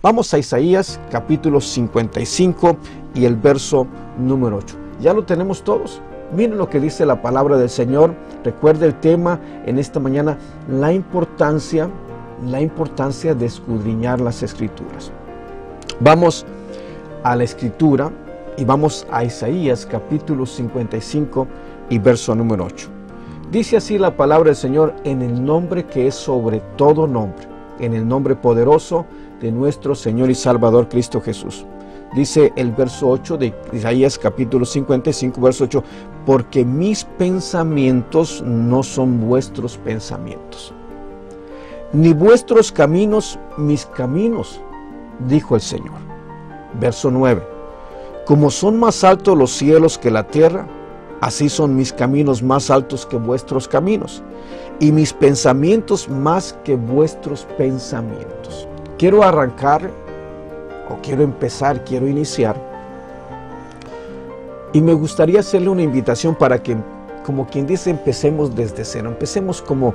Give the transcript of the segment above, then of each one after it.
Vamos a Isaías capítulo 55 y el verso número 8. ¿Ya lo tenemos todos? Miren lo que dice la palabra del Señor. Recuerda el tema en esta mañana, la importancia de escudriñar las Escrituras. Vamos a la Escritura y vamos a Isaías capítulo 55 y verso número 8. Dice así la palabra del Señor: en el nombre que es sobre todo nombre, en el nombre poderoso de nuestro Señor y Salvador Cristo Jesús. Dice el verso 8 de Isaías capítulo 55, verso 8, porque mis pensamientos no son vuestros pensamientos, ni vuestros caminos mis caminos, dijo el Señor. Verso 9, como son más altos los cielos que la tierra, así son mis caminos más altos que vuestros caminos, y mis pensamientos más que vuestros pensamientos. Quiero iniciar, y me gustaría hacerle una invitación para que, como quien dice, empecemos desde cero. Empecemos como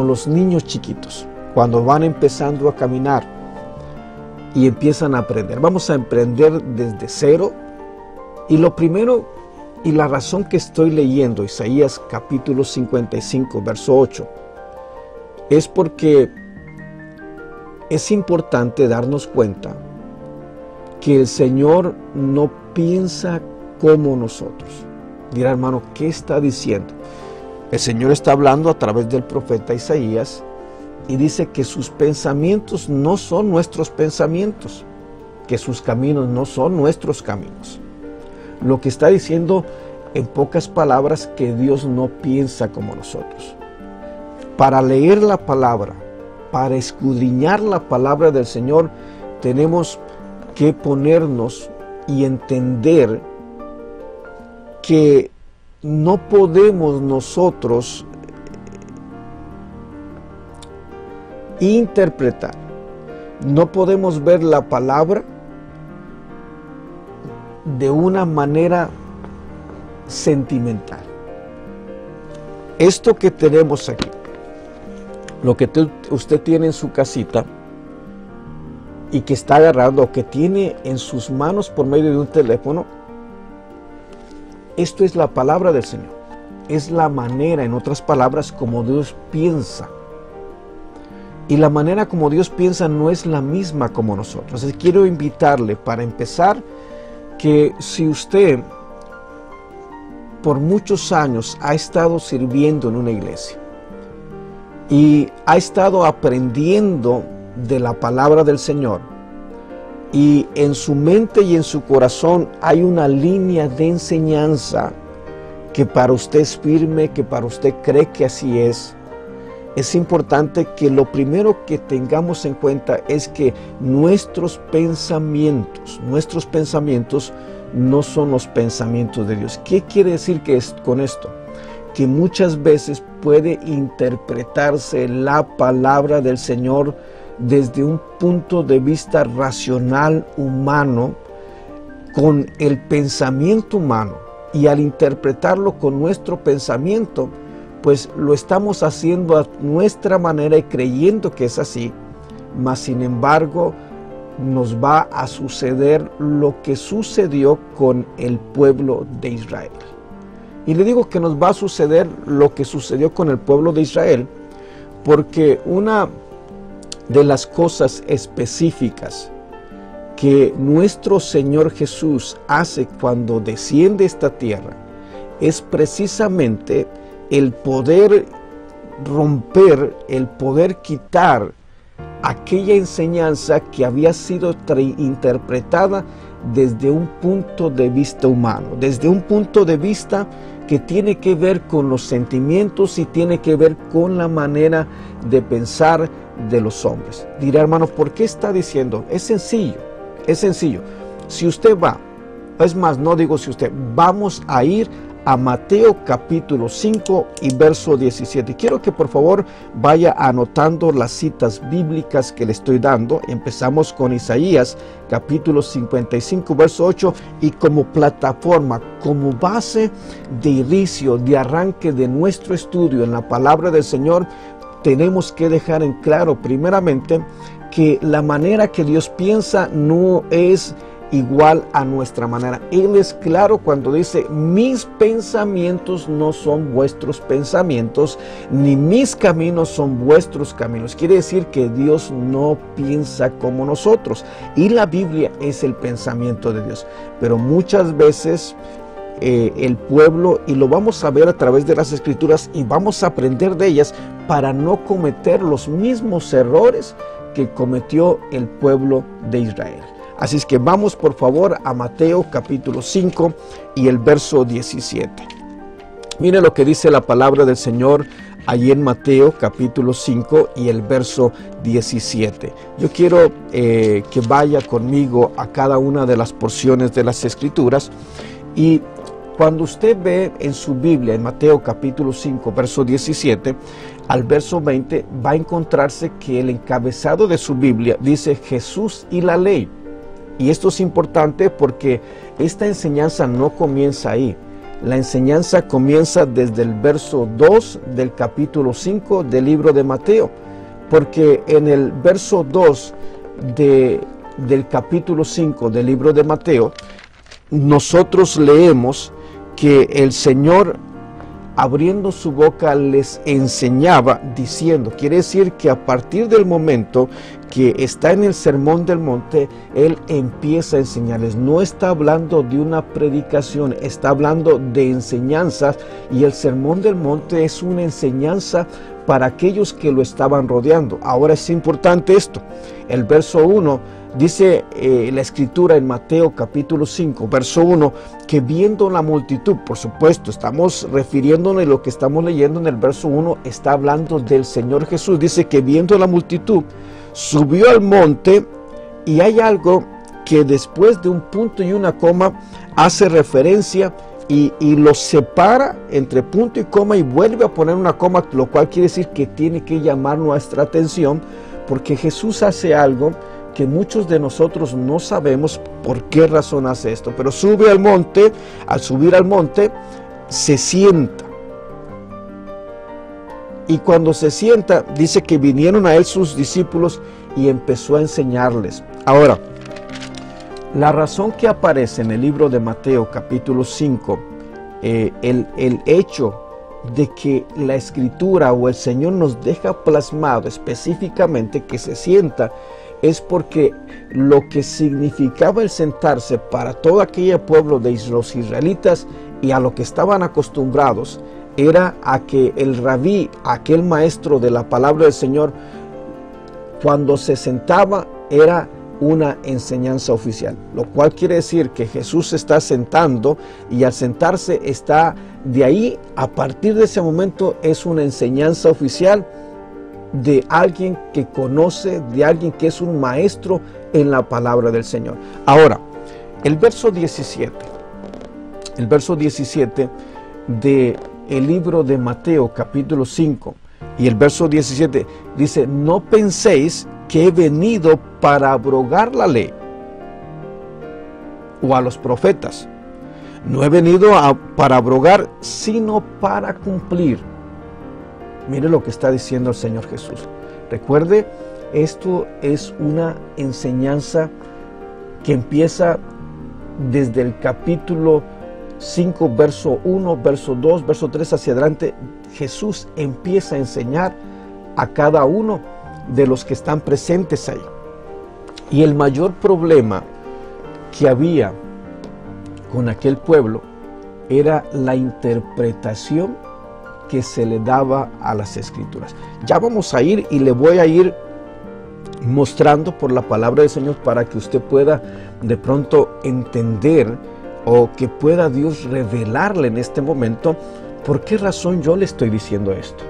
los niños chiquitos, cuando van empezando a caminar y empiezan a aprender. Vamos a aprender desde cero, y lo primero y la razón que estoy leyendo Isaías capítulo 55, verso 8, es porque es importante darnos cuenta que el Señor no piensa como nosotros. Dirá, hermano, ¿qué está diciendo? El Señor está hablando a través del profeta Isaías y dice que sus pensamientos no son nuestros pensamientos, que sus caminos no son nuestros caminos. Lo que está diciendo, en pocas palabras, que Dios no piensa como nosotros. Para leer la palabra, para escudriñar la palabra del Señor, tenemos que ponernos y entender que no podemos nosotros interpretar, no podemos ver la palabra de una manera sentimental. Esto que tenemos aquí, lo que usted tiene en su casita y que está agarrando, o que tiene en sus manos por medio de un teléfono, esto es la palabra del Señor. Es la manera, en otras palabras, como Dios piensa. Y la manera como Dios piensa no es la misma como nosotros. Entonces, quiero invitarle, para empezar, que si usted por muchos años ha estado sirviendo en una iglesia y ha estado aprendiendo de la palabra del Señor, y en su mente y en su corazón hay una línea de enseñanza que para usted es firme, que para usted cree que así es importante que lo primero que tengamos en cuenta es que nuestros pensamientos no son los pensamientos de Dios. ¿Qué quiere decir con esto? Que muchas veces puede interpretarse la palabra del Señor desde un punto de vista racional humano, con el pensamiento humano, y al interpretarlo con nuestro pensamiento, pues lo estamos haciendo a nuestra manera y creyendo que es así, mas sin embargo nos va a suceder lo que sucedió con el pueblo de Israel. Y le digo que nos va a suceder lo que sucedió con el pueblo de Israel, porque una de las cosas específicas que nuestro Señor Jesús hace cuando desciende a esta tierra es precisamente el poder romper, el poder quitar aquella enseñanza que había sido interpretada desde un punto de vista humano, desde un punto de vista que tiene que ver con los sentimientos y tiene que ver con la manera de pensar de los hombres. Dirá, hermano, ¿por qué está diciendo? Es sencillo, es sencillo. Si usted va, es más, no digo si usted, vamos a ir a Mateo capítulo 5 y verso 17. Quiero que por favor vaya anotando las citas bíblicas que le estoy dando. Empezamos con Isaías capítulo 55 verso 8, y como plataforma, como base de inicio, de arranque de nuestro estudio en la palabra del Señor, tenemos que dejar en claro primeramente porque la manera que Dios piensa no es igual a nuestra manera. Él es claro cuando dice: mis pensamientos no son vuestros pensamientos, ni mis caminos son vuestros caminos. Quiere decir que Dios no piensa como nosotros, y la Biblia es el pensamiento de Dios. Pero muchas veces el pueblo, y lo vamos a ver a través de las Escrituras, y vamos a aprender de ellas para no cometer los mismos errores que cometió el pueblo de Israel. Así es que vamos por favor a Mateo capítulo 5 y el verso 17. Mire lo que dice la palabra del Señor allí en Mateo capítulo 5 y el verso 17. Yo quiero que vaya conmigo a cada una de las porciones de las Escrituras, y cuando usted ve en su Biblia, en Mateo capítulo 5, verso 17, al verso 20, va a encontrarse que el encabezado de su Biblia dice Jesús y la ley. Y esto es importante porque esta enseñanza no comienza ahí. La enseñanza comienza desde el verso 2 del capítulo 5 del libro de Mateo. Porque en el verso 2 del capítulo 5 del libro de Mateo, nosotros leemos que el Señor, abriendo su boca, les enseñaba diciendo. Quiere decir que a partir del momento que está en el Sermón del Monte, Él empieza a enseñarles. No está hablando de una predicación, está hablando de enseñanzas, y el Sermón del Monte es una enseñanza para aquellos que lo estaban rodeando. Ahora es importante esto. El verso 1 dice la Escritura en Mateo capítulo 5, verso 1, que viendo la multitud, por supuesto, estamos refiriéndonos a lo que estamos leyendo en el verso 1, está hablando del Señor Jesús. Dice que viendo la multitud, subió al monte, y hay algo que después de un punto y una coma hace referencia y lo separa entre punto y coma y vuelve a poner una coma, lo cual quiere decir que tiene que llamar nuestra atención, porque Jesús hace algo que muchos de nosotros no sabemos por qué razón hace esto. Pero sube al monte, al subir al monte, se sienta. Y cuando se sienta, dice que vinieron a él sus discípulos y empezó a enseñarles. Ahora, la razón que aparece en el libro de Mateo capítulo 5, el hecho de que la Escritura o el Señor nos deja plasmado específicamente que se sienta, es porque lo que significaba el sentarse para todo aquel pueblo de los israelitas y a lo que estaban acostumbrados era a que el rabí, aquel maestro de la palabra del Señor, cuando se sentaba era una enseñanza oficial, lo cual quiere decir que Jesús se está sentando, y al sentarse está de ahí, a partir de ese momento es una enseñanza oficial de alguien que conoce, de alguien que es un maestro en la palabra del Señor. Ahora, el verso 17 de el libro de Mateo capítulo 5 y el verso 17 dice: no penséis que he venido para abrogar la ley o a los profetas. No he venido para abrogar, sino para cumplir. Mire lo que está diciendo el Señor Jesús. Recuerde, esto es una enseñanza que empieza desde el capítulo 5, verso 1, verso 2, verso 3 hacia adelante. Jesús empieza a enseñar a cada uno de los que están presentes ahí. Y el mayor problema que había con aquel pueblo era la interpretación que se le daba a las Escrituras. Ya vamos a ir y le voy a ir mostrando por la palabra del Señor para que usted pueda de pronto entender, o que pueda Dios revelarle en este momento por qué razón yo le estoy diciendo esto.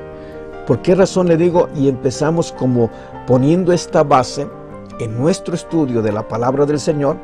¿Por qué razón le digo? Y empezamos como poniendo esta base en nuestro estudio de la palabra del Señor,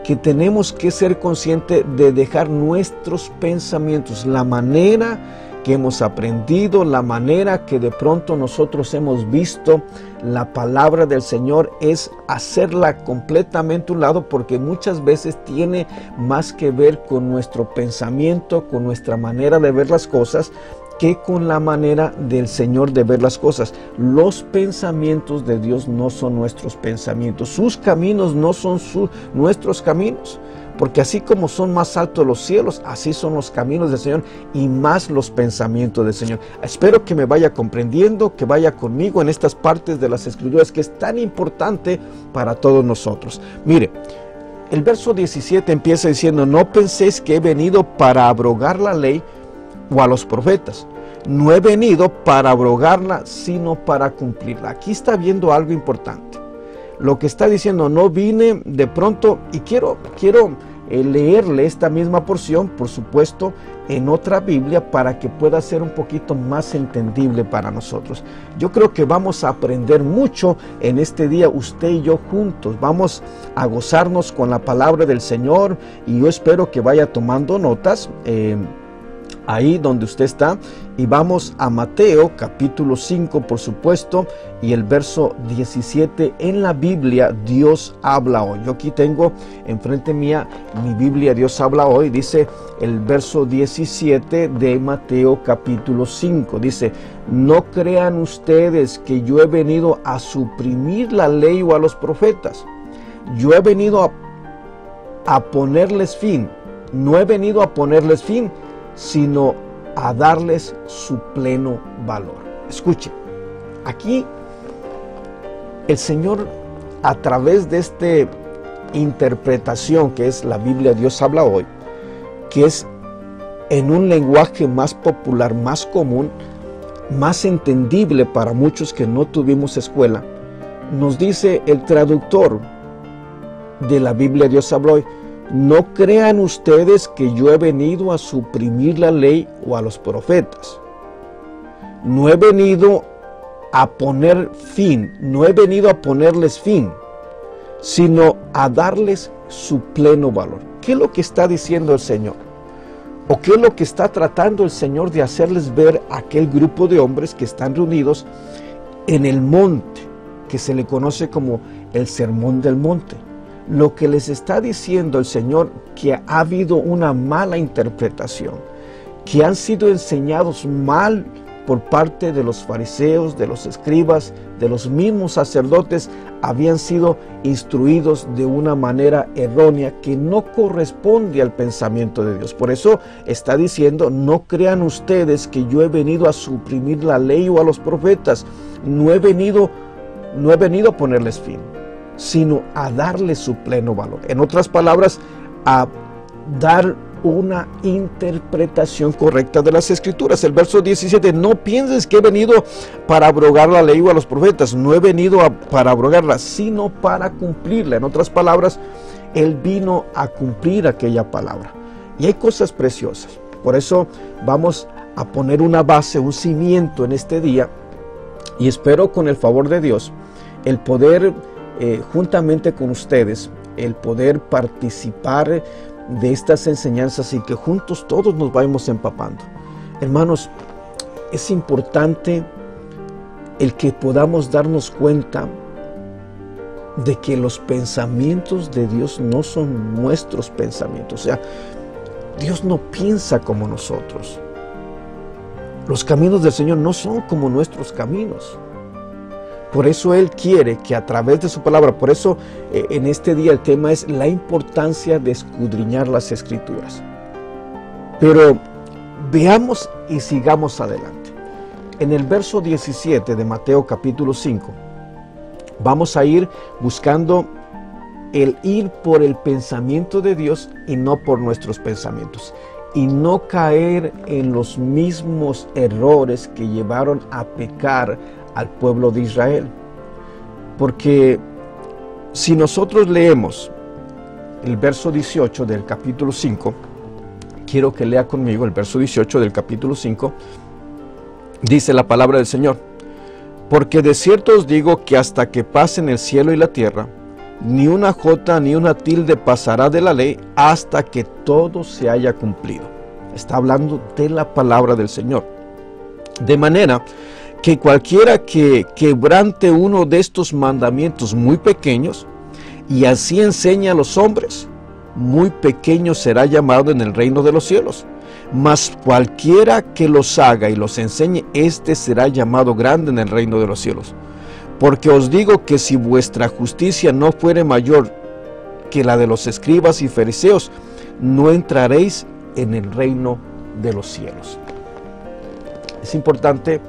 que tenemos que ser conscientes de dejar nuestros pensamientos, la manera que hemos aprendido, la manera que de pronto nosotros hemos visto la palabra del Señor, es hacerla completamente a un lado, porque muchas veces tiene más que ver con nuestro pensamiento, con nuestra manera de ver las cosas, que con la manera del Señor de ver las cosas. Los pensamientos de Dios no son nuestros pensamientos. Sus caminos no son nuestros caminos. Porque así como son más altos los cielos, así son los caminos del Señor y más los pensamientos del Señor. Espero que me vaya comprendiendo, que vaya conmigo en estas partes de las Escrituras que es tan importante para todos nosotros. Mire, el verso 17 empieza diciendo: no penséis que he venido para abrogar la ley o a los profetas. No he venido para abrogarla, sino para cumplirla. Aquí está viendo algo importante. Lo que está diciendo, no vine de pronto, y quiero leerle esta misma porción, por supuesto, en otra Biblia, para que pueda ser un poquito más entendible para nosotros. Yo creo que vamos a aprender mucho en este día, usted y yo juntos. Vamos a gozarnos con la palabra del Señor, y yo espero que vaya tomando notas ahí donde usted está, y vamos a Mateo capítulo 5, por supuesto, y el verso 17 en la Biblia Dios habla hoy. Yo aquí tengo enfrente mía mi Biblia Dios habla hoy. Dice el verso 17 de Mateo capítulo 5, dice: no crean ustedes que yo he venido a suprimir la ley o a los profetas. Yo he venido a ponerles fin. No he venido a ponerles fin, sino a darles su pleno valor. Escuche, aquí el Señor, a través de esta interpretación que es la Biblia Dios habla hoy, que es en un lenguaje más popular, más común, más entendible para muchos que no tuvimos escuela, nos dice el traductor de la Biblia Dios habla hoy: no crean ustedes que yo he venido a suprimir la ley o a los profetas. No he venido a poner fin, no he venido a ponerles fin, sino a darles su pleno valor. ¿Qué es lo que está diciendo el Señor? ¿O qué es lo que está tratando el Señor de hacerles ver a aquel grupo de hombres que están reunidos en el monte, que se le conoce como el Sermón del Monte? Lo que les está diciendo el Señor, que ha habido una mala interpretación, que han sido enseñados mal por parte de los fariseos, de los escribas, de los mismos sacerdotes, habían sido instruidos de una manera errónea que no corresponde al pensamiento de Dios. Por eso está diciendo: no crean ustedes que yo he venido a suprimir la ley o a los profetas. No he venido a ponerles fin, sino a darle su pleno valor. En otras palabras, a dar una interpretación correcta de las Escrituras. El verso 17: no pienses que he venido para abrogar la ley o a los profetas. No he venido para abrogarla, sino para cumplirla. En otras palabras, Él vino a cumplir aquella palabra. Y hay cosas preciosas. Por eso vamos a poner una base, un cimiento en este día, y espero con el favor de Dios el poder juntamente con ustedes, el poder participar de estas enseñanzas y que juntos todos nos vayamos empapando. Hermanos, es importante el que podamos darnos cuenta de que los pensamientos de Dios no son nuestros pensamientos. O sea, Dios no piensa como nosotros. Los caminos del Señor no son como nuestros caminos. Por eso Él quiere que a través de su palabra, por eso en este día el tema es la importancia de escudriñar las Escrituras. Pero veamos y sigamos adelante. En el verso 17 de Mateo capítulo 5, vamos a ir buscando el ir por el pensamiento de Dios y no por nuestros pensamientos. Y no caer en los mismos errores que llevaron a pecar al pueblo de Israel. Porque si nosotros leemos el verso 18 del capítulo 5, quiero que lea conmigo el verso 18 del capítulo 5, dice la palabra del Señor: porque de cierto os digo que hasta que pasen el cielo y la tierra, ni una jota ni una tilde pasará de la ley hasta que todo se haya cumplido. Está hablando de la palabra del Señor. De manera que cualquiera que quebrante uno de estos mandamientos muy pequeños y así enseña a los hombres, muy pequeño será llamado en el reino de los cielos. Mas cualquiera que los haga y los enseñe, éste será llamado grande en el reino de los cielos. Porque os digo que si vuestra justicia no fuere mayor que la de los escribas y fariseos, no entraréis en el reino de los cielos. Es importante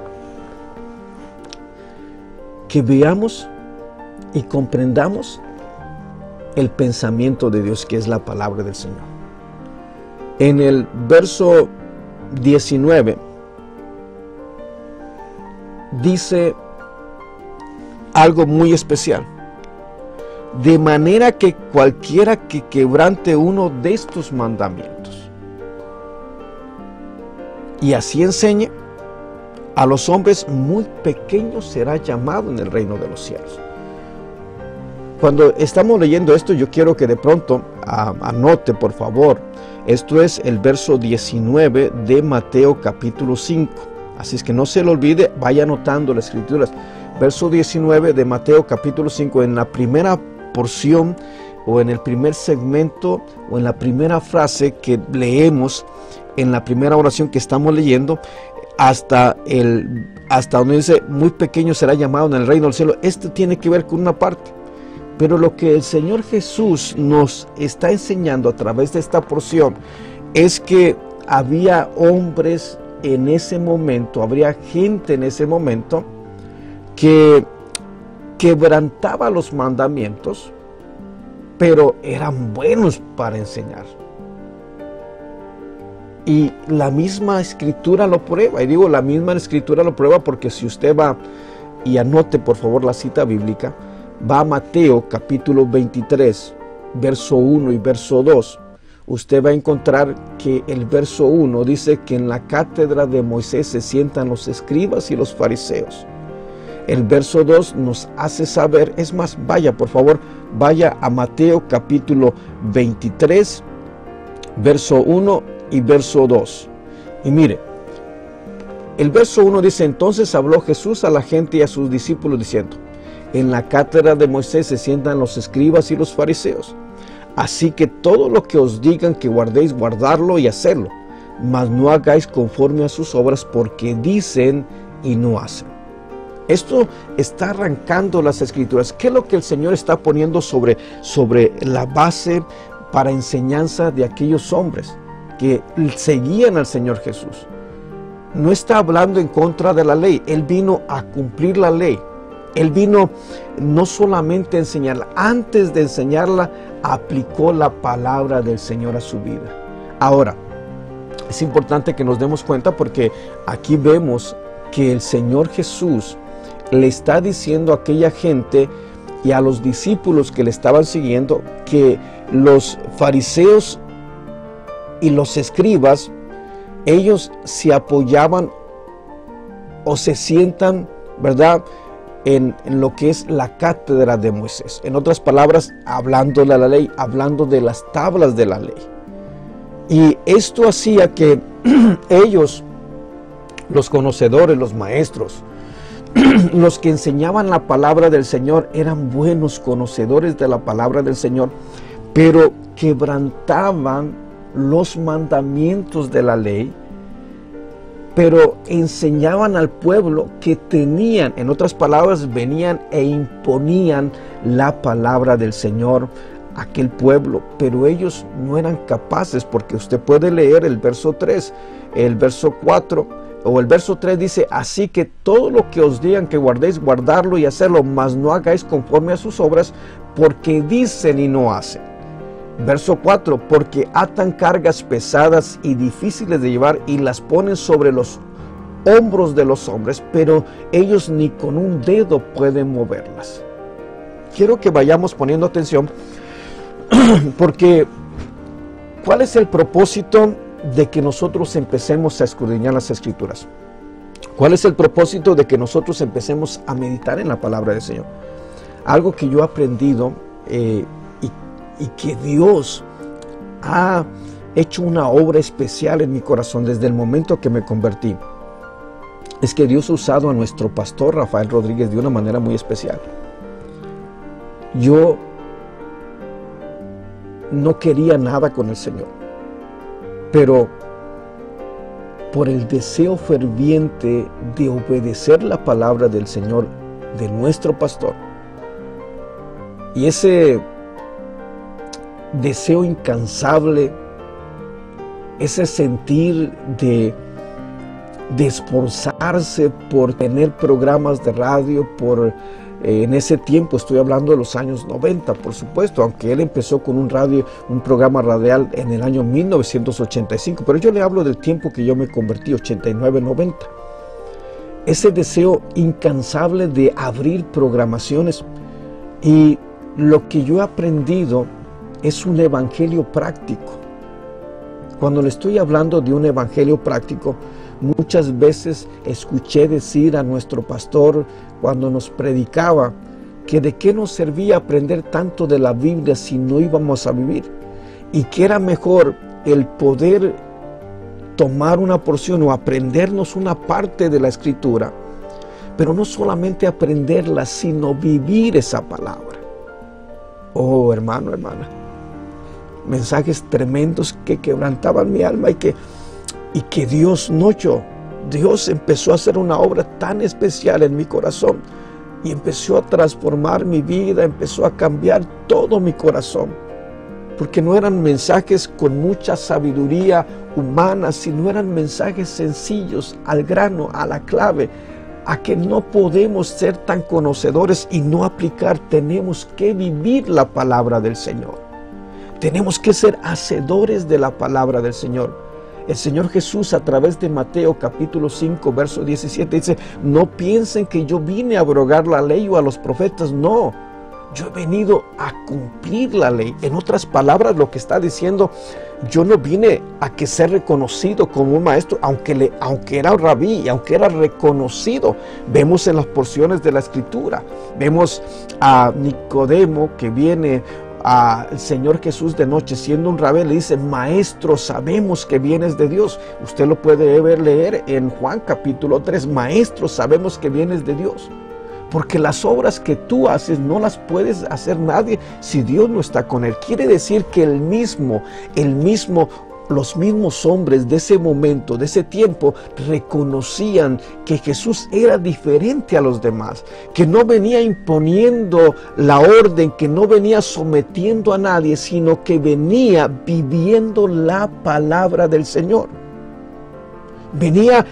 que veamos y comprendamos el pensamiento de Dios, que es la palabra del Señor. En el verso 19 dice algo muy especial. De manera que cualquiera que quebrante uno de estos mandamientos y así enseñe, a los hombres muy pequeños será llamado en el reino de los cielos. Cuando estamos leyendo esto, yo quiero que de pronto anote, por favor. Esto es el verso 19 de Mateo capítulo 5. Así es que no se lo olvide, vaya anotando las escrituras. Verso 19 de Mateo capítulo 5, en la primera porción o en el primer segmento o en la primera frase que leemos en la primera oración que estamos leyendo, hasta donde dice muy pequeño será llamado en el reino del cielo. Esto tiene que ver con una parte, pero lo que el Señor Jesús nos está enseñando a través de esta porción es que había hombres en ese momento, habría gente en ese momento que quebrantaba los mandamientos, pero eran buenos para enseñar. Y la misma escritura lo prueba, y digo la misma escritura lo prueba porque si usted va, y anote por favor la cita bíblica, va a Mateo capítulo 23, verso 1 y verso 2, usted va a encontrar que el verso 1 dice que en la cátedra de Moisés se sientan los escribas y los fariseos. El verso 2 nos hace saber, es más, vaya por favor, vaya a Mateo capítulo 23, verso 1 y verso 2. Y mire, el verso 1 dice: entonces habló Jesús a la gente y a sus discípulos diciendo: en la cátedra de Moisés se sientan los escribas y los fariseos. Así que todo lo que os digan que guardéis, guardarlo y hacerlo, mas no hagáis conforme a sus obras, porque dicen y no hacen. Esto está arrancando las escrituras. ¿Qué es lo que el Señor está poniendo sobre la base para enseñanza de aquellos hombres que seguían al Señor Jesús? No está hablando en contra de la ley. Él vino a cumplir la ley. Él vino no solamente a enseñarla, antes de enseñarla, aplicó la palabra del Señor a su vida. Ahora, es importante que nos demos cuenta porque aquí vemos que el Señor Jesús le está diciendo a aquella gente y a los discípulos que le estaban siguiendo que los fariseos y los escribas, ellos se apoyaban o se sientan, ¿verdad?, en lo que es la cátedra de Moisés. En otras palabras, hablando de la ley, hablando de las tablas de la ley. Y esto hacía que ellos, los conocedores, los maestros, los que enseñaban la palabra del Señor, eran buenos conocedores de la palabra del Señor, pero quebrantaban los mandamientos de la ley, pero enseñaban al pueblo que tenían, en otras palabras, venían e imponían la palabra del Señor a aquel pueblo, pero ellos no eran capaces, porque usted puede leer el verso 3, el verso 4, o el verso 3 dice: así que todo lo que os digan que guardéis, guardarlo y hacerlo, mas no hagáis conforme a sus obras, porque dicen y no hacen. Verso 4, porque atan cargas pesadas y difíciles de llevar y las ponen sobre los hombros de los hombres, pero ellos ni con un dedo pueden moverlas. Quiero que vayamos poniendo atención, porque ¿cuál es el propósito de que nosotros empecemos a escudriñar las Escrituras? ¿Cuál es el propósito de que nosotros empecemos a meditar en la palabra del Señor? Algo que yo he aprendido y que Dios ha hecho una obra especial en mi corazón desde el momento que me convertí, es que Dios ha usado a nuestro pastor Rafael Rodríguez de una manera muy especial. Yo no quería nada con el Señor, pero por el deseo ferviente de obedecer la palabra del Señor, de nuestro pastor. Y ese deseo incansable, ese sentir de esforzarse por tener programas de radio, en ese tiempo estoy hablando de los años 90, por supuesto, aunque él empezó con un programa radial en el año 1985, pero yo le hablo del tiempo que yo me convertí, 89, 90. Ese deseo incansable de abrir programaciones, y lo que yo he aprendido es un evangelio práctico. Cuando le estoy hablando de un evangelio práctico, muchas veces escuché decir a nuestro pastor cuando nos predicaba que de qué nos servía aprender tanto de la Biblia si no íbamos a vivir, y que era mejor el poder tomar una porción o aprendernos una parte de la Escritura, pero no solamente aprenderla, sino vivir esa palabra. Oh, hermano, hermana, mensajes tremendos que quebrantaban mi alma, y que Dios Dios empezó a hacer una obra tan especial en mi corazón, y empezó a transformar mi vida, empezó a cambiar todo mi corazón, porque no eran mensajes con mucha sabiduría humana, sino eran mensajes sencillos, al grano, a la clave, a que no podemos ser tan conocedores y no aplicar. Tenemos que vivir la palabra del Señor. Tenemos que ser hacedores de la palabra del Señor. El Señor Jesús, a través de Mateo capítulo 5, verso 17, dice: no piensen que yo vine a abrogar la ley o a los profetas. No, yo he venido a cumplir la ley. En otras palabras, lo que está diciendo, yo no vine a que ser reconocido como un maestro, aunque era un rabí y aunque era reconocido. Vemos en las porciones de la Escritura, vemos a Nicodemo que viene al Señor Jesús de noche, siendo un rabí, le dice: maestro, sabemos que vienes de Dios. Usted lo puede leer en Juan capítulo 3, maestro, sabemos que vienes de Dios. Porque las obras que tú haces no las puedes hacer nadie si Dios no está con él. Quiere decir que los mismos hombres de ese momento, de ese tiempo, reconocían que Jesús era diferente a los demás, que no venía imponiendo la orden, que no venía sometiendo a nadie, sino que venía viviendo la palabra del Señor. Venía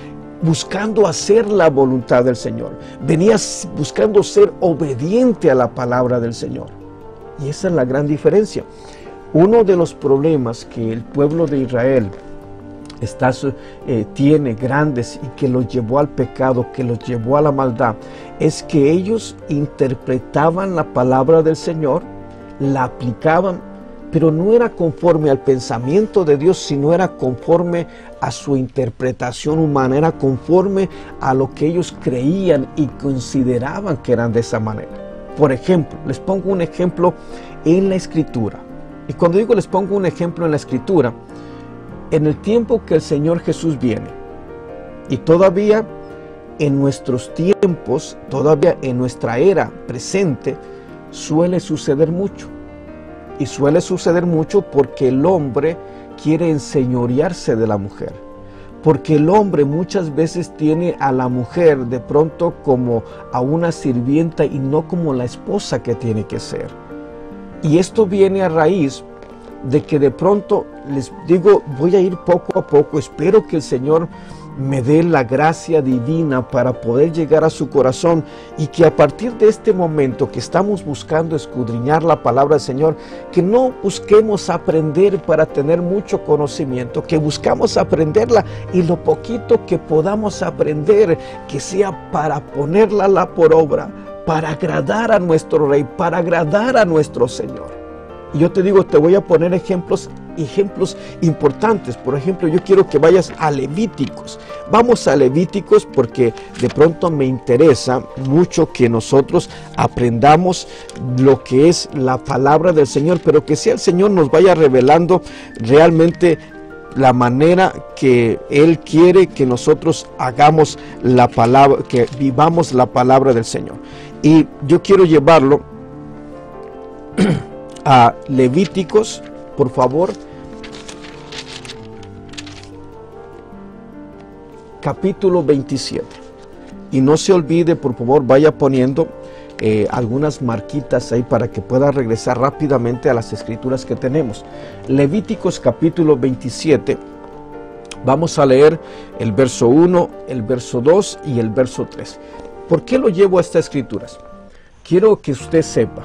buscando hacer la voluntad del Señor. Venía buscando ser obediente a la palabra del Señor. Y esa es la gran diferencia. Uno de los problemas que el pueblo de Israel tiene grandes y que los llevó al pecado, que los llevó a la maldad, es que ellos interpretaban la palabra del Señor, la aplicaban, pero no era conforme al pensamiento de Dios, sino era conforme a su interpretación humana, era conforme a lo que ellos creían y consideraban que eran de esa manera. Por ejemplo, les pongo un ejemplo en la Escritura. Y cuando digo les pongo un ejemplo en la Escritura, en el tiempo que el Señor Jesús viene, y todavía en nuestros tiempos, todavía en nuestra era presente, suele suceder mucho. Y suele suceder mucho porque el hombre quiere enseñorearse de la mujer. Porque el hombre muchas veces tiene a la mujer de pronto como a una sirvienta y no como la esposa que tiene que ser. Y esto viene a raíz de que de pronto, les digo, voy a ir poco a poco, espero que el Señor me dé la gracia divina para poder llegar a su corazón, y que a partir de este momento que estamos buscando escudriñar la palabra del Señor, que no busquemos aprender para tener mucho conocimiento, que buscamos aprenderla, y lo poquito que podamos aprender, que sea para ponerla por obra, para agradar a nuestro Rey, para agradar a nuestro Señor. Y yo te digo, te voy a poner ejemplos importantes. Por ejemplo, yo quiero que vayas a Levíticos. Vamos a Levíticos porque de pronto me interesa mucho que nosotros aprendamos lo que es la palabra del Señor, pero que sea el Señor nos vaya revelando realmente la manera que Él quiere que nosotros hagamos la palabra, que vivamos la palabra del Señor. Y yo quiero llevarlo a Levíticos, por favor. capítulo 27. Y no se olvide, por favor, vaya poniendo algunas marquitas ahí para que pueda regresar rápidamente a las escrituras que tenemos. Levíticos capítulo 27. Vamos a leer el verso 1, el verso 2 y el verso 3. ¿Por qué lo llevo a estas escrituras? Quiero que usted sepa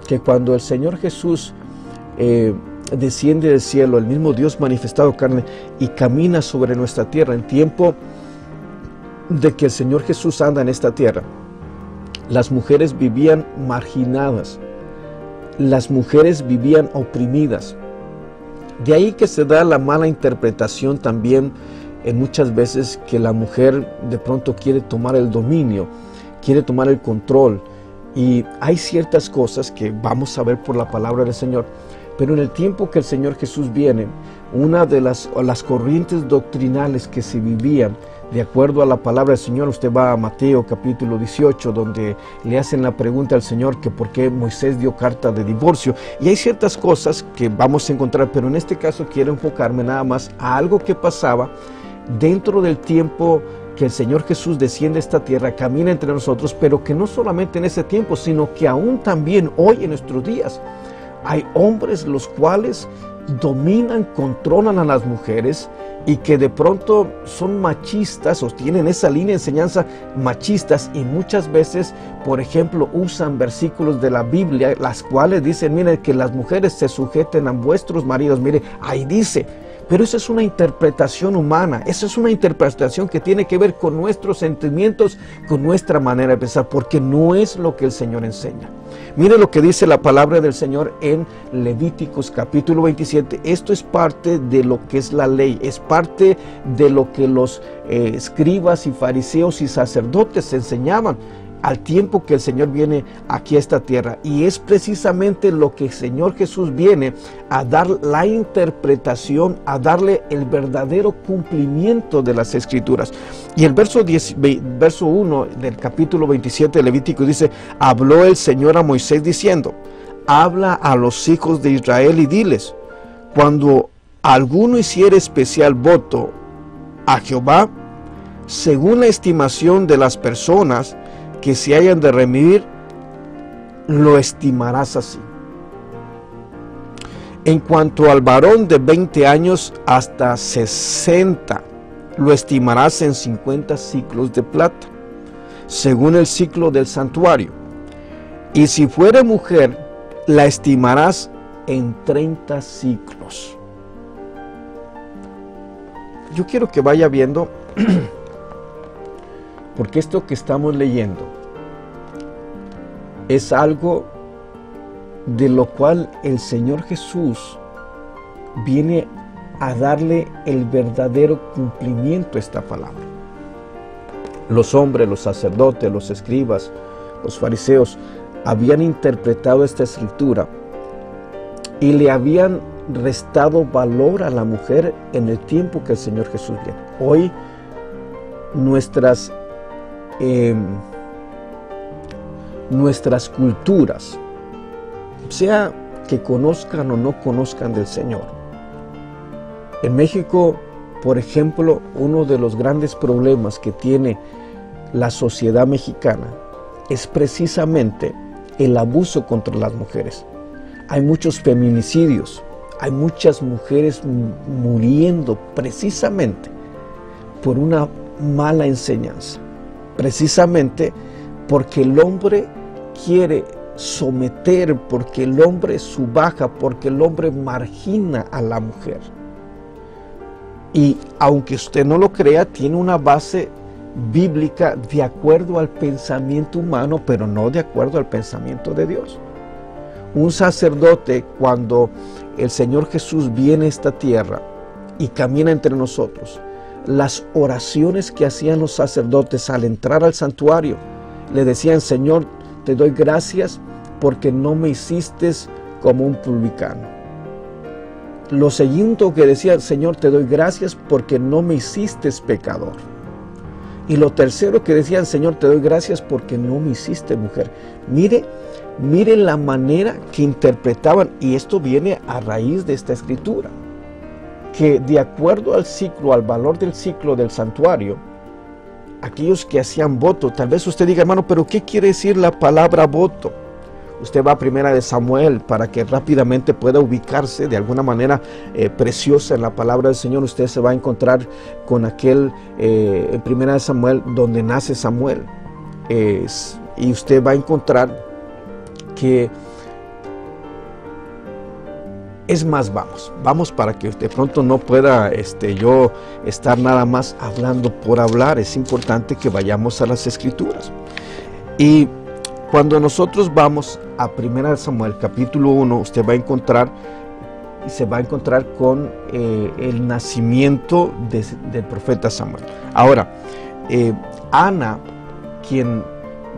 que cuando el Señor Jesús desciende del cielo, el mismo Dios manifestado carne, y camina sobre nuestra tierra, en tiempo de que el Señor Jesús anda en esta tierra, las mujeres vivían marginadas, las mujeres vivían oprimidas. De ahí que se da la mala interpretación también en muchas veces que la mujer de pronto quiere tomar el dominio, quiere tomar el control, y hay ciertas cosas que vamos a ver por la palabra del Señor. Pero en el tiempo que el Señor Jesús viene, una de las corrientes doctrinales que se vivían de acuerdo a la palabra del Señor, usted va a Mateo capítulo 18, donde le hacen la pregunta al Señor que por qué Moisés dio carta de divorcio, y hay ciertas cosas que vamos a encontrar, pero en este caso quiero enfocarme nada más a algo que pasaba dentro del tiempo que el Señor Jesús desciende a esta tierra, camina entre nosotros, pero que no solamente en ese tiempo, sino que aún también hoy en nuestros días hay hombres los cuales dominan, controlan a las mujeres, y que de pronto son machistas o tienen esa línea de enseñanza machistas, y muchas veces, por ejemplo, usan versículos de la Biblia, las cuales dicen, miren, que las mujeres se sujeten a vuestros maridos. Mire, ahí dice, pero esa es una interpretación humana, esa es una interpretación que tiene que ver con nuestros sentimientos, con nuestra manera de pensar, porque no es lo que el Señor enseña. Mire lo que dice la palabra del Señor en Levíticos capítulo 27. Esto es parte de lo que es la ley, es parte de lo que los escribas y fariseos y sacerdotes enseñaban al tiempo que el Señor viene aquí a esta tierra, y es precisamente lo que el Señor Jesús viene a dar la interpretación, a darle el verdadero cumplimiento de las Escrituras. Y el verso 1 del capítulo 27 de Levítico dice, habló el Señor a Moisés diciendo, habla a los hijos de Israel y diles, cuando alguno hiciere especial voto a Jehová, según la estimación de las personas que se hayan de remitir, lo estimarás así. En cuanto al varón de 20 años hasta 60, lo estimarás en 50 siclos de plata, según el ciclo del santuario. Y si fuere mujer, la estimarás en 30 ciclos. Yo quiero que vaya viendo porque esto que estamos leyendo es algo de lo cual el Señor Jesús viene a darle el verdadero cumplimiento a esta palabra. Los hombres, los sacerdotes, los escribas, los fariseos habían interpretado esta escritura y le habían restado valor a la mujer en el tiempo que el Señor Jesús viene. Hoy nuestras culturas, sea que conozcan o no conozcan del Señor. En México, por ejemplo, uno de los grandes problemas que tiene la sociedad mexicana es precisamente el abuso contra las mujeres. Hay muchos feminicidios, hay muchas mujeres muriendo precisamente por una mala enseñanza, precisamente porque el hombre quiere someter, porque el hombre subaja, porque el hombre margina a la mujer. Y aunque usted no lo crea, tiene una base bíblica de acuerdo al pensamiento humano, pero no de acuerdo al pensamiento de Dios. Un sacerdote, cuando el Señor Jesús viene a esta tierra y camina entre nosotros, las oraciones que hacían los sacerdotes al entrar al santuario, le decían, Señor, te doy gracias porque no me hiciste como un publicano. Lo segundo que decía, Señor, te doy gracias porque no me hiciste pecador. Y lo tercero que decían, Señor, te doy gracias porque no me hiciste mujer. Mire la manera que interpretaban, y esto viene a raíz de esta escritura, que de acuerdo al ciclo, al valor del ciclo del santuario, aquellos que hacían voto. Tal vez usted diga, hermano, pero ¿qué quiere decir la palabra voto? Usted va a Primera de Samuel para que rápidamente pueda ubicarse de alguna manera preciosa en la palabra del Señor. Usted se va a encontrar con aquel en Primera de Samuel donde nace Samuel. Y usted va a encontrar que es más, vamos para que de pronto no pueda yo estar nada más hablando por hablar. Es importante que vayamos a las Escrituras. Y cuando nosotros vamos a 1 Samuel capítulo 1, usted va a encontrar y se va a encontrar con el nacimiento del profeta Samuel. Ahora, Ana, quien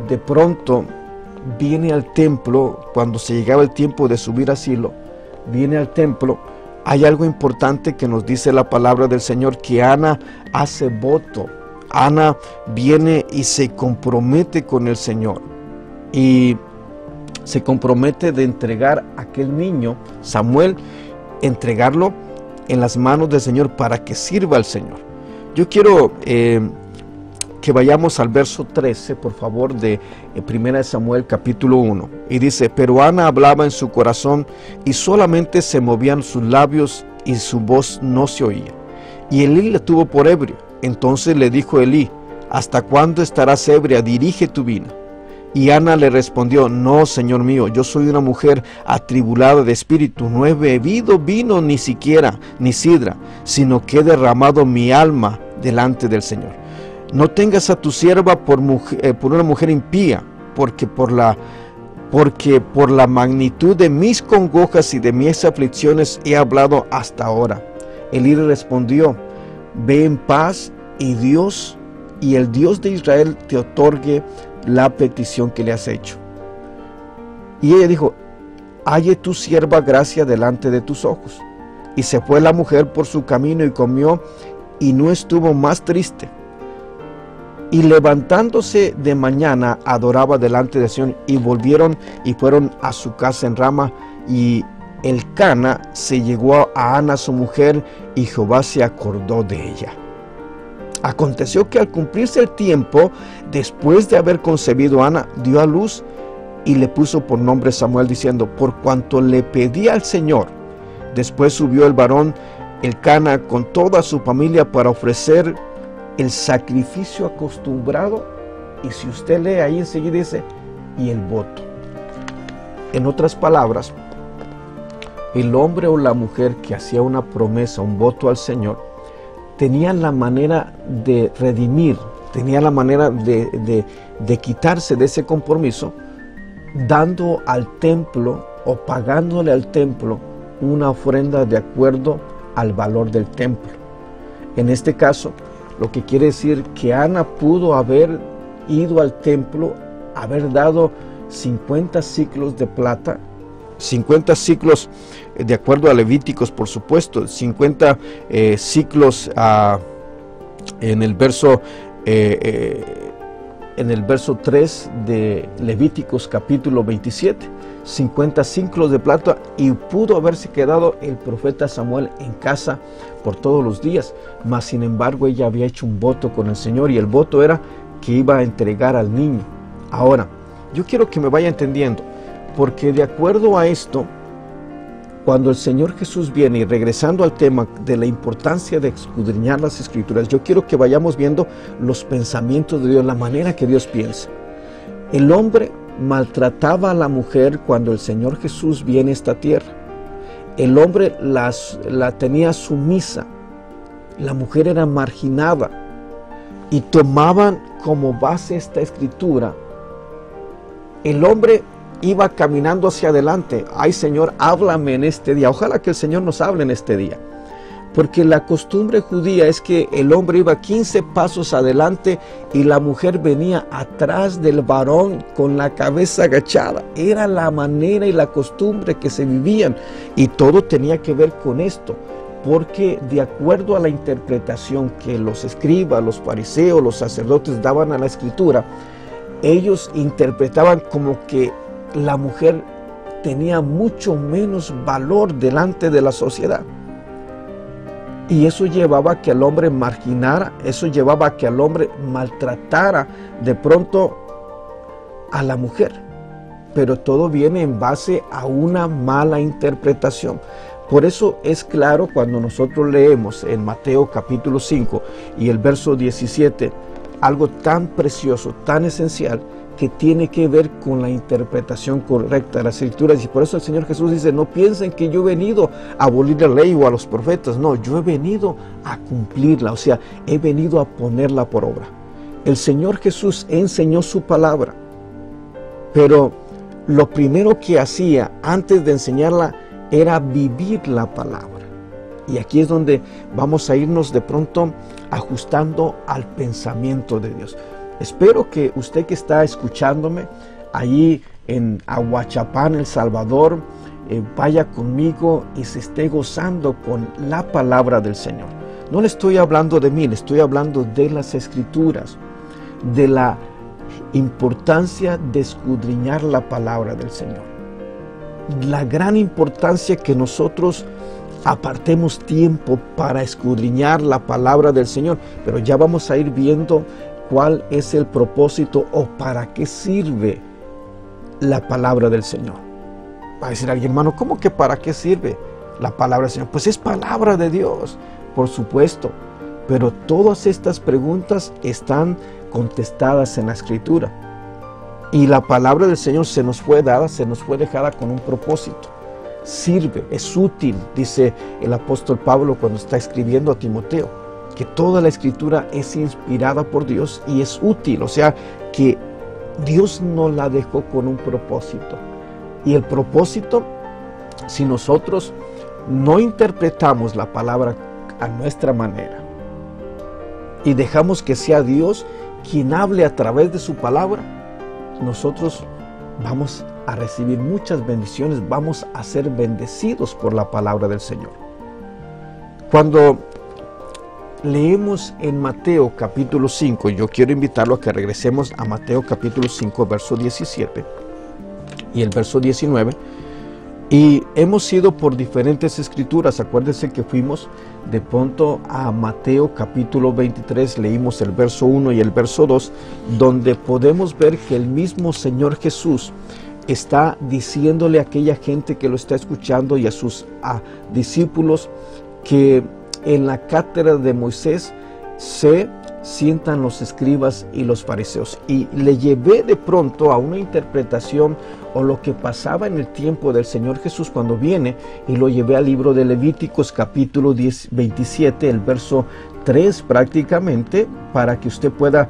de pronto viene al templo cuando se llegaba el tiempo de subir a Silo, viene al templo. Hay algo importante que nos dice la palabra del Señor, que Ana hace voto. Ana viene y se compromete con el Señor y se compromete de entregar a aquel niño, Samuel, entregarlo en las manos del Señor para que sirva al Señor. Yo quiero que vayamos al verso 13, por favor, de 1 Samuel capítulo 1. Y dice: pero Ana hablaba en su corazón y solamente se movían sus labios y su voz no se oía. Y Elí la tuvo por ebrio. Entonces le dijo Elí: ¿hasta cuándo estarás ebria? Dirige tu vino. Y Ana le respondió: no, Señor mío, yo soy una mujer atribulada de espíritu, no he bebido vino ni siquiera, ni sidra, sino que he derramado mi alma delante del Señor. No tengas a tu sierva por una mujer impía, porque por la magnitud de mis congojas y de mis aflicciones he hablado hasta ahora. Elí le respondió: ve en paz, y el Dios de Israel te otorgue la petición que le has hecho. Y ella dijo: halle tu sierva gracia delante de tus ojos. Y se fue la mujer por su camino y comió, y no estuvo más triste. Y levantándose de mañana adoraba delante del Señor, y volvieron y fueron a su casa en Rama, y Elcana se llegó a Ana su mujer, y Jehová se acordó de ella. Aconteció que al cumplirse el tiempo, después de haber concebido Ana, dio a luz y le puso por nombre Samuel, diciendo: por cuanto le pedí al Señor. Después subió el varón Elcana con toda su familia para ofrecer el sacrificio acostumbrado. Y si usted lee ahí enseguida dice: y el voto. En otras palabras, el hombre o la mujer que hacía una promesa, un voto al Señor, tenían la manera de redimir, tenían la manera de quitarse de ese compromiso, dando al templo o pagándole al templo una ofrenda de acuerdo al valor del templo. En este caso, lo que quiere decir que Ana pudo haber ido al templo, haber dado 50 ciclos de plata, 50 ciclos de acuerdo a Levíticos, por supuesto, 50 ciclos en el verso 3 de Levíticos capítulo 27, 50 ciclos de plata, y pudo haberse quedado el profeta Samuel en casa por todos los días, mas sin embargo ella había hecho un voto con el Señor, y el voto era que iba a entregar al niño. Ahora, yo quiero que me vaya entendiendo, porque de acuerdo a esto, cuando el Señor Jesús viene, y regresando al tema de la importancia de escudriñar las Escrituras, yo quiero que vayamos viendo los pensamientos de Dios, la manera que Dios piensa. El hombre maltrataba a la mujer cuando el Señor Jesús viene a esta tierra. El hombre la tenía sumisa, la mujer era marginada, y tomaban como base esta escritura. El hombre iba caminando hacia adelante. Ay, Señor, háblame en este día. Ojalá que el Señor nos hable en este día. Porque la costumbre judía es que el hombre iba 15 pasos adelante y la mujer venía atrás del varón con la cabeza agachada. Era la manera y la costumbre que se vivían. Y todo tenía que ver con esto. Porque de acuerdo a la interpretación que los escribas, los fariseos, los sacerdotes daban a la escritura, ellos interpretaban como que la mujer tenía mucho menos valor delante de la sociedad. Y eso llevaba a que al hombre marginara, eso llevaba a que al hombre maltratara de pronto a la mujer. Pero todo viene en base a una mala interpretación. Por eso es claro cuando nosotros leemos en Mateo capítulo 5 y el verso 17, algo tan precioso, tan esencial, que tiene que ver con la interpretación correcta de las Escrituras. Y por eso el Señor Jesús dice, no piensen que yo he venido a abolir la ley o a los profetas. No, yo he venido a cumplirla, o sea, he venido a ponerla por obra. El Señor Jesús enseñó su palabra, pero lo primero que hacía antes de enseñarla era vivir la palabra. Y aquí es donde vamos a irnos de pronto ajustando al pensamiento de Dios. Espero que usted que está escuchándome allí en Ahuachapán, El Salvador, vaya conmigo y se esté gozando con la palabra del Señor. No le estoy hablando de mí, le estoy hablando de las Escrituras, de la importancia de escudriñar la palabra del Señor. La gran importancia que nosotros apartemos tiempo para escudriñar la palabra del Señor, pero ya vamos a ir viendo cuál es el propósito o para qué sirve la palabra del Señor. Va a decir alguien, hermano, ¿cómo que para qué sirve la palabra del Señor? Pues es palabra de Dios, por supuesto, pero todas estas preguntas están contestadas en la Escritura. Y la palabra del Señor se nos fue dada, se nos fue dejada con un propósito. Sirve, es útil, dice el apóstol Pablo cuando está escribiendo a Timoteo, que toda la Escritura es inspirada por Dios y es útil, o sea, que Dios nos la dejó con un propósito. Y el propósito, si nosotros no interpretamos la palabra a nuestra manera y dejamos que sea Dios quien hable a través de su palabra, nosotros vamos a recibir muchas bendiciones, vamos a ser bendecidos por la palabra del Señor. Cuando leemos en Mateo capítulo 5, yo quiero invitarlo a que regresemos a Mateo capítulo 5, verso 17 y el verso 19. Y hemos ido por diferentes escrituras. Acuérdense que fuimos de pronto a Mateo capítulo 23, leímos el verso 1 y el verso 2, donde podemos ver que el mismo Señor Jesús está diciéndole a aquella gente que lo está escuchando y a sus discípulos que en la cátedra de Moisés se sientan los escribas y los fariseos. Y le llevé de pronto a una interpretación o lo que pasaba en el tiempo del Señor Jesús cuando viene, y lo llevé al libro de Levíticos capítulo 27, el verso 3 prácticamente, para que usted pueda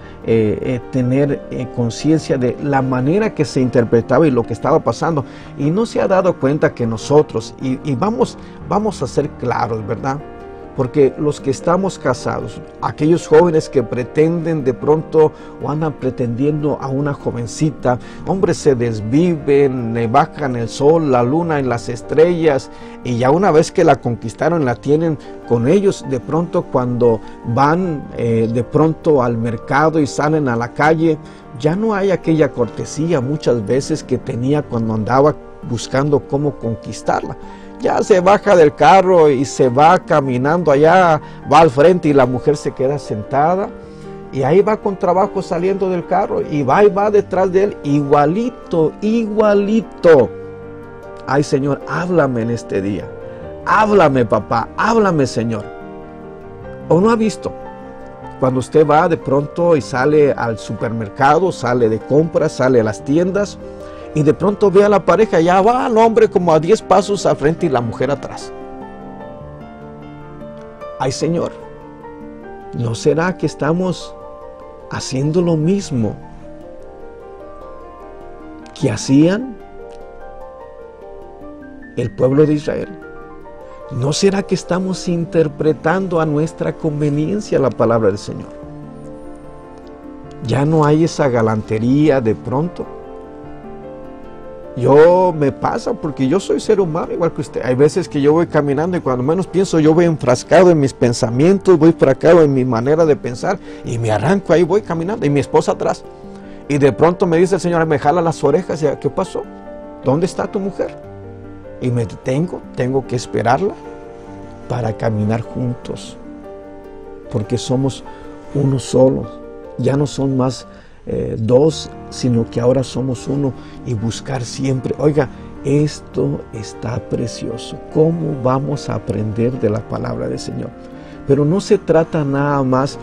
tener conciencia de la manera que se interpretaba y lo que estaba pasando. Y no se ha dado cuenta que nosotros, y vamos a ser claros, ¿verdad? Porque los que estamos casados, aquellos jóvenes que pretenden de pronto o andan pretendiendo a una jovencita, hombres se desviven, le bajan el sol, la luna y las estrellas, y ya una vez que la conquistaron, la tienen con ellos. De pronto cuando van de pronto al mercado y salen a la calle, ya no hay aquella cortesía muchas veces que tenía cuando andaba buscando cómo conquistarla. Ya se baja del carro y se va caminando allá, va al frente y la mujer se queda sentada y ahí va con trabajo saliendo del carro y va detrás de él igualito. Ay, Señor, háblame en este día. Háblame, papá, háblame, Señor. ¿O no ha visto? Cuando usted va de pronto y sale al supermercado, sale de compras, sale a las tiendas, y de pronto ve a la pareja, ya va el hombre como a 10 pasos al frente y la mujer atrás. Ay, Señor, ¿no será que estamos haciendo lo mismo que hacían el pueblo de Israel? ¿No será que estamos interpretando a nuestra conveniencia la palabra del Señor? Ya no hay esa galantería de pronto. Yo me pasa porque yo soy ser humano igual que usted. Hay veces que yo voy caminando y cuando menos pienso yo voy enfrascado en mis pensamientos, voy enfrascado en mi manera de pensar y me arranco, ahí voy caminando y mi esposa atrás. Y de pronto me dice el Señor, me jala las orejas y ¿qué pasó? ¿Dónde está tu mujer? Y me detengo, tengo que esperarla. para caminar juntos, porque somos uno solo. Ya no son más dos, sino que ahora somos uno, y buscar siempre. Oiga, esto está precioso. ¿Cómo vamos a aprender de la palabra del Señor? Pero no se trata nada más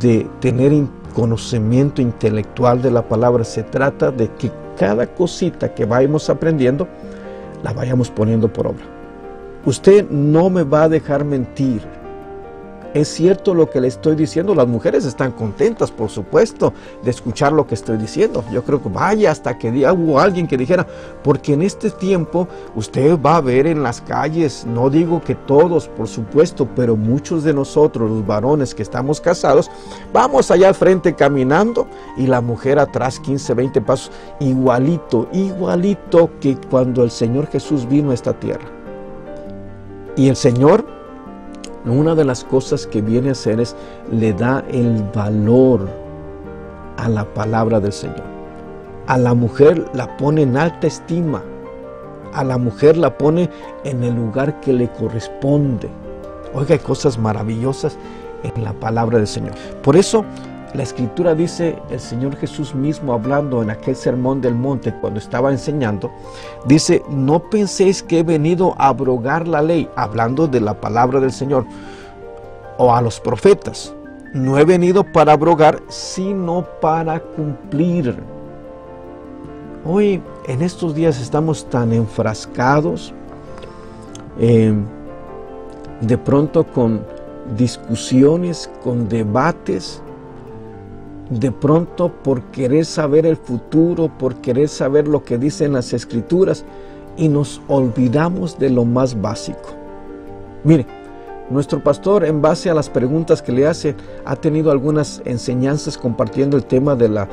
de tener conocimiento intelectual de la palabra. Se trata de que cada cosita que vayamos aprendiendo, la vayamos poniendo por obra. Usted no me va a dejar mentir. Es cierto lo que le estoy diciendo. Las mujeres están contentas, por supuesto, de escuchar lo que estoy diciendo. Yo creo que vaya hasta que hubo alguien que dijera, porque en este tiempo usted va a ver en las calles, no digo que todos, por supuesto, pero muchos de nosotros, los varones que estamos casados, vamos allá al frente caminando y la mujer atrás 15, 20 pasos, igualito que cuando el Señor Jesús vino a esta tierra. Y el Señor, una de las cosas que viene a hacer es, le da el valor a la palabra del Señor. A la mujer la pone en alta estima. A la mujer la pone en el lugar que le corresponde. Oiga, hay cosas maravillosas en la palabra del Señor. Por eso, la Escritura dice, el Señor Jesús mismo hablando en aquel sermón del monte cuando estaba enseñando, dice, no penséis que he venido a abrogar la ley, hablando de la palabra del Señor, o a los profetas. No he venido para abrogar, sino para cumplir. Hoy, en estos días, estamos tan enfrascados, de pronto con discusiones, con debates, de pronto por querer saber el futuro, por querer saber lo que dicen las Escrituras, y nos olvidamos de lo más básico. Mire, nuestro pastor, en base a las preguntas que le hace, ha tenido algunas enseñanzas compartiendo el tema de la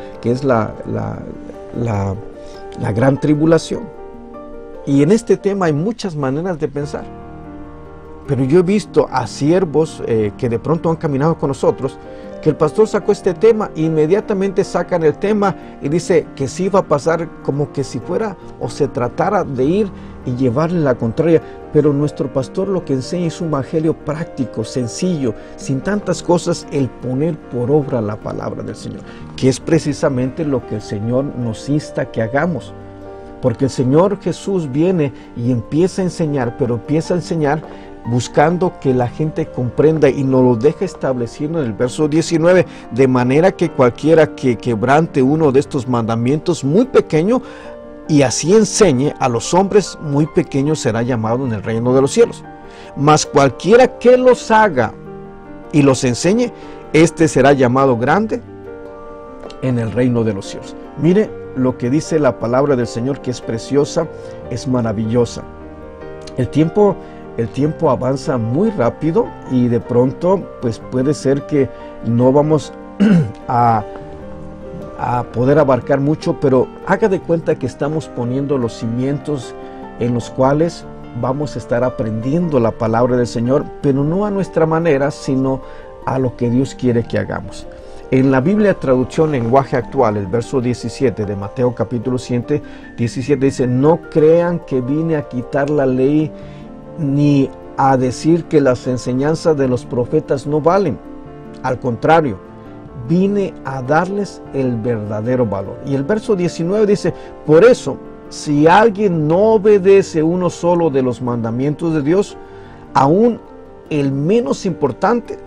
gran tribulación. Y en este tema hay muchas maneras de pensar. Pero yo he visto a siervos que de pronto han caminado con nosotros, que el pastor sacó este tema, inmediatamente sacan el tema y dice que sí va a pasar, como que si fuera o se tratara de ir y llevarle la contraria. Pero nuestro pastor lo que enseña es un evangelio práctico, sencillo, sin tantas cosas, el poner por obra la palabra del Señor, que es precisamente lo que el Señor nos insta que hagamos. Porque el Señor Jesús viene y empieza a enseñar, pero empieza a enseñar buscando que la gente comprenda, y nos lo deja estableciendo en el verso 19, de manera que cualquiera que quebrante uno de estos mandamientos muy pequeño y así enseñe a los hombres, muy pequeños será llamado en el reino de los cielos. Mas cualquiera que los haga y los enseñe, este será llamado grande en el reino de los cielos. Mire lo que dice la palabra del Señor, que es preciosa, es maravillosa. El tiempo avanza muy rápido y de pronto pues puede ser que no vamos a poder abarcar mucho, pero haga de cuenta que estamos poniendo los cimientos en los cuales vamos a estar aprendiendo la palabra del Señor, pero no a nuestra manera, sino a lo que Dios quiere que hagamos. En la Biblia traducción lenguaje actual, el verso 17 de Mateo capítulo 7, 17 dice, no crean que vine a quitar la ley ni a decir que las enseñanzas de los profetas no valen. Al contrario, vine a darles el verdadero valor. Y el verso 19 dice, por eso, si alguien no obedece uno solo de los mandamientos de Dios, aún el menos importante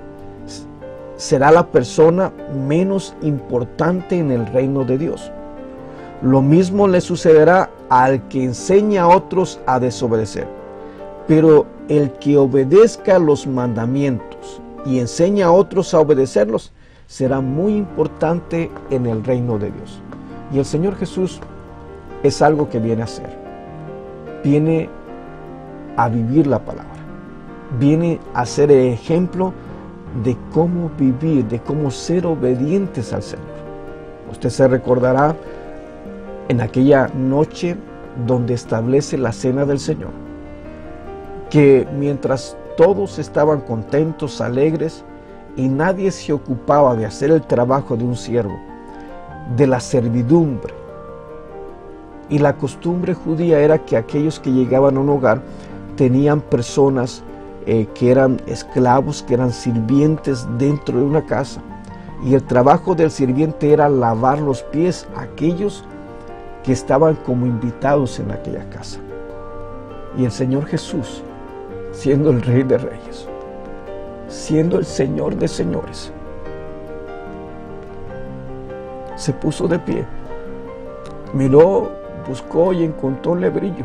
será la persona menos importante en el reino de Dios. Lo mismo le sucederá al que enseña a otros a desobedecer. Pero el que obedezca los mandamientos y enseña a otros a obedecerlos, será muy importante en el reino de Dios. Y el Señor Jesús es algo que viene a hacer. Viene a vivir la palabra. Viene a ser el ejemplo de cómo vivir, de cómo ser obedientes al Señor. Usted se recordará en aquella noche donde establece la cena del Señor, que mientras todos estaban contentos, alegres, y nadie se ocupaba de hacer el trabajo de un siervo, de la servidumbre. Y la costumbre judía era que aquellos que llegaban a un hogar tenían personas que eran esclavos, que eran sirvientes dentro de una casa. Y el trabajo del sirviente era lavar los pies a aquellos que estaban como invitados en aquella casa. Y el Señor Jesús, siendo el Rey de Reyes, siendo el Señor de Señores, se puso de pie, miró, buscó y encontró un lebrillo,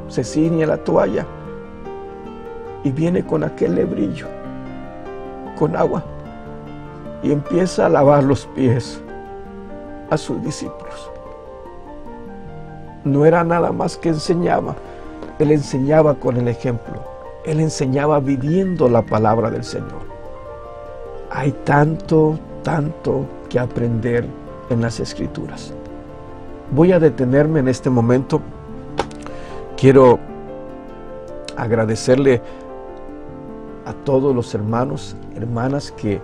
se ciñe la toalla y viene con aquel lebrillo, con agua, y empieza a lavar los pies a sus discípulos. No era nada más que enseñaba, Él enseñaba con el ejemplo, Él enseñaba viviendo la palabra del Señor. Hay tanto que aprender en las Escrituras. Voy a detenerme en este momento. Quiero agradecerle a todos los hermanos, hermanas que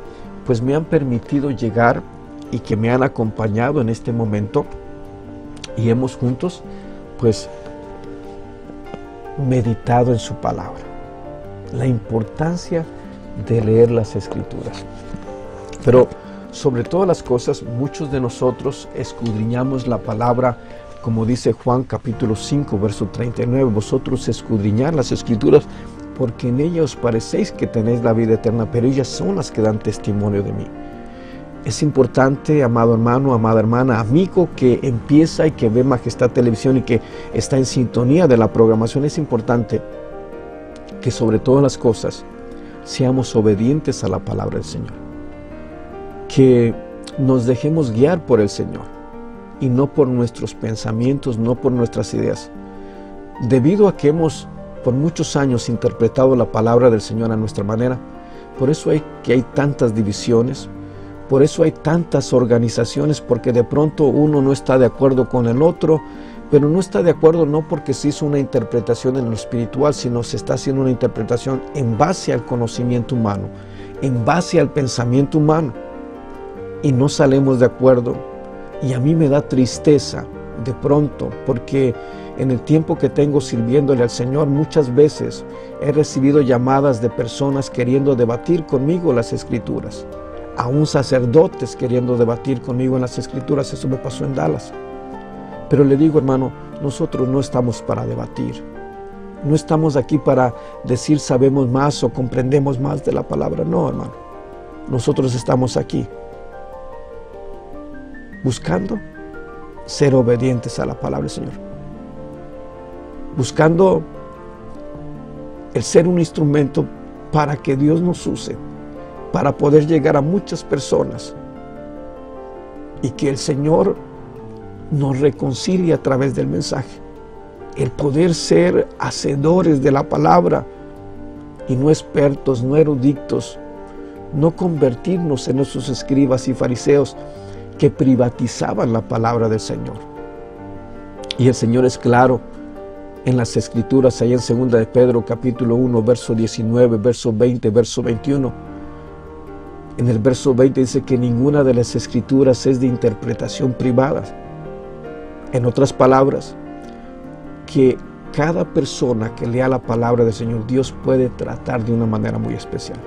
pues me han permitido llegar y que me han acompañado en este momento, y hemos juntos pues meditado en su palabra, la importancia de leer las Escrituras. Pero sobre todas las cosas, muchos de nosotros escudriñamos la palabra, como dice Juan capítulo 5, verso 39, vosotros escudriñad las Escrituras, porque en ellas os parecéis que tenéis la vida eterna, pero ellas son las que dan testimonio de mí. Es importante, amado hermano, amada hermana, amigo que empieza y que ve Majestad Televisión y que está en sintonía de la programación, es importante que sobre todas las cosas seamos obedientes a la palabra del Señor. Que nos dejemos guiar por el Señor y no por nuestros pensamientos, no por nuestras ideas. Debido a que hemos por muchos años interpretado la palabra del Señor a nuestra manera, por eso hay tantas divisiones, por eso hay tantas organizaciones, porque de pronto uno no está de acuerdo con el otro, pero no está de acuerdo no porque se hizo una interpretación en lo espiritual, sino se está haciendo una interpretación en base al conocimiento humano, en base al pensamiento humano, y no salimos de acuerdo. Y a mí me da tristeza de pronto, porque en el tiempo que tengo sirviéndole al Señor, muchas veces he recibido llamadas de personas queriendo debatir conmigo las Escrituras, aún sacerdotes queriendo debatir conmigo en las Escrituras. Eso me pasó en Dallas. Pero le digo, hermano, nosotros no estamos para debatir, no estamos aquí para decir sabemos más o comprendemos más de la palabra. No, hermano, nosotros estamos aquí buscando ser obedientes a la palabra del Señor, buscando el ser un instrumento para que Dios nos use, para poder llegar a muchas personas y que el Señor nos reconcilie a través del mensaje. El poder ser hacedores de la palabra y no expertos, no eruditos, no convertirnos en esos escribas y fariseos que privatizaban la palabra del Señor. Y el Señor es claro en las Escrituras, allá en 2 de Pedro capítulo 1, verso 19, verso 20, verso 21. En el verso 20 dice que ninguna de las Escrituras es de interpretación privada. En otras palabras, que cada persona que lea la palabra del Señor, Dios puede tratar de una manera muy especial.